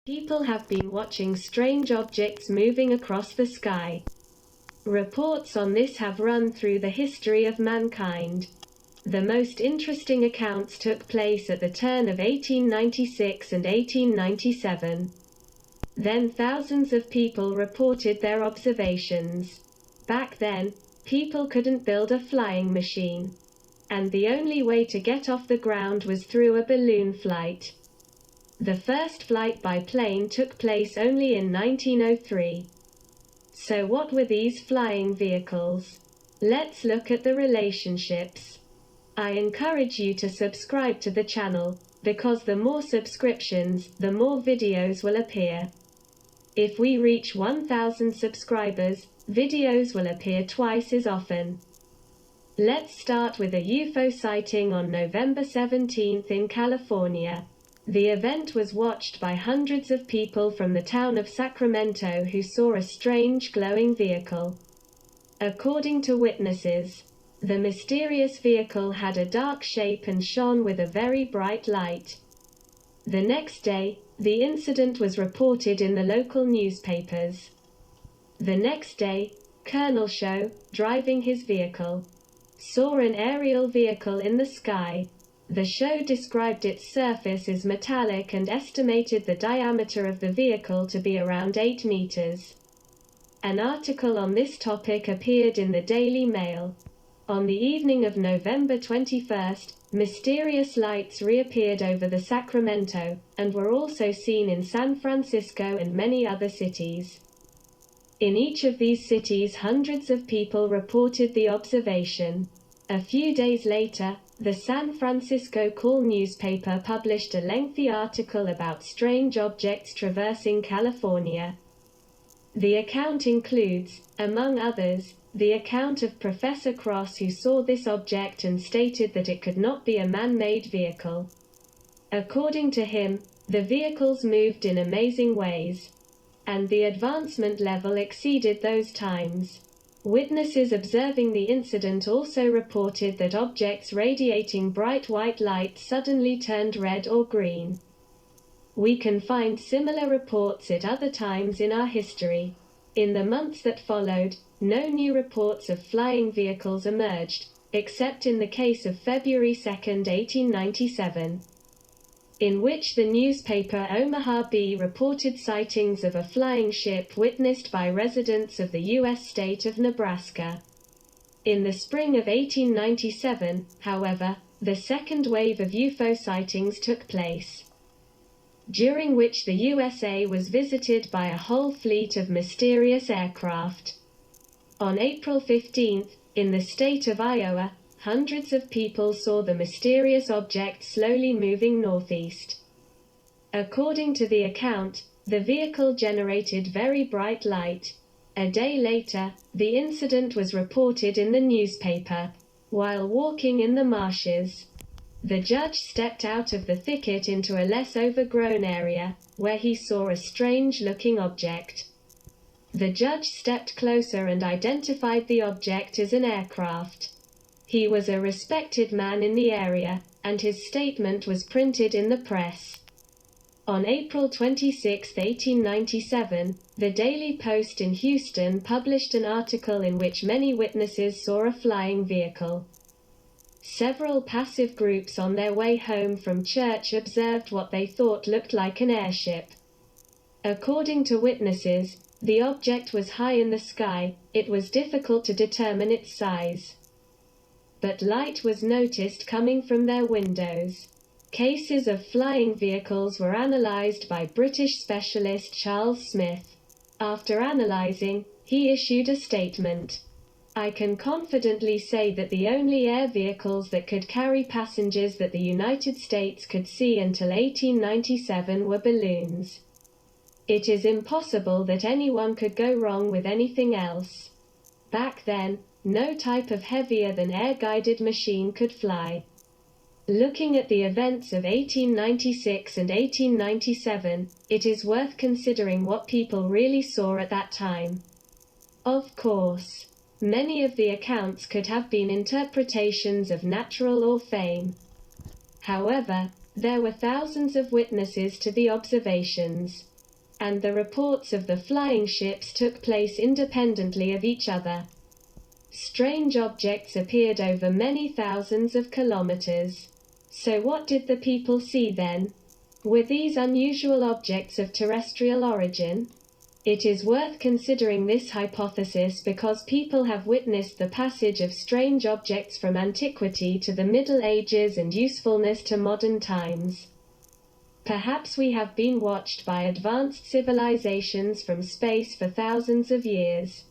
People have been watching strange objects moving across the sky. Reports on this have run through the history of mankind. The most interesting accounts took place at the turn of 1896 and 1897. Then thousands of people reported their observations. Back then, people couldn't build a flying machine, and the only way to get off the ground was through a balloon flight. The first flight by plane took place only in 1903. So what were these flying vehicles? Let's look at the relationships. I encourage you to subscribe to the channel, because the more subscriptions, the more videos will appear. If we reach 1,000 subscribers, videos will appear twice as often. Let's start with a UFO sighting on November 17th in California. The event was watched by hundreds of people from the town of Sacramento who saw a strange glowing vehicle. According to witnesses, the mysterious vehicle had a dark shape and shone with a very bright light. The next day, the incident was reported in the local newspapers. The next day, Colonel Shaw, driving his vehicle, saw an aerial vehicle in the sky. The show described its surface as metallic and estimated the diameter of the vehicle to be around 8 meters. An article on this topic appeared in the Daily Mail. On the evening of November 21st, mysterious lights reappeared over the Sacramento, and were also seen in San Francisco and many other cities. In each of these cities, hundreds of people reported the observation. A few days later, the San Francisco Call newspaper published a lengthy article about strange objects traversing California. The account includes, among others, the account of Professor Cross, who saw this object and stated that it could not be a man-made vehicle. According to him, the vehicles moved in amazing ways, and the advancement level exceeded those times. Witnesses observing the incident also reported that objects radiating bright white light suddenly turned red or green. We can find similar reports at other times in our history. In the months that followed, no new reports of flying vehicles emerged, except in the case of February 2, 1897, in which the newspaper Omaha Bee reported sightings of a flying ship witnessed by residents of the U.S. state of Nebraska. In the spring of 1897, however, the second wave of UFO sightings took place, during which the USA was visited by a whole fleet of mysterious aircraft. On April 15th, in the state of Iowa, hundreds of people saw the mysterious object slowly moving northeast. According to the account, the vehicle generated very bright light. A day later, the incident was reported in the newspaper. While walking in the marshes, the judge stepped out of the thicket into a less overgrown area, where he saw a strange-looking object. The judge stepped closer and identified the object as an aircraft. He was a respected man in the area, and his statement was printed in the press. On April 26, 1897, the Daily Post in Houston published an article in which many witnesses saw a flying vehicle. Several passive groups on their way home from church observed what they thought looked like an airship. According to witnesses, the object was high in the sky. It was difficult to determine its size, but light was noticed coming from their windows. Cases of flying vehicles were analyzed by British specialist Charles Smith. After analyzing, he issued a statement. I can confidently say that the only air vehicles that could carry passengers that the United States could see until 1897 were balloons. It is impossible that anyone could go wrong with anything else. Back then, no type of heavier than air-guided machine could fly. Looking at the events of 1896 and 1897, it is worth considering what people really saw at that time. Of course, many of the accounts could have been interpretations of natural or fame. However, there were thousands of witnesses to the observations. and the reports of the flying ships took place independently of each other. Strange objects appeared over many thousands of kilometers. So what did the people see then? Were these unusual objects of terrestrial origin? It is worth considering this hypothesis because people have witnessed the passage of strange objects from antiquity to the Middle Ages and usefulness to modern times. Perhaps we have been watched by advanced civilizations from space for thousands of years.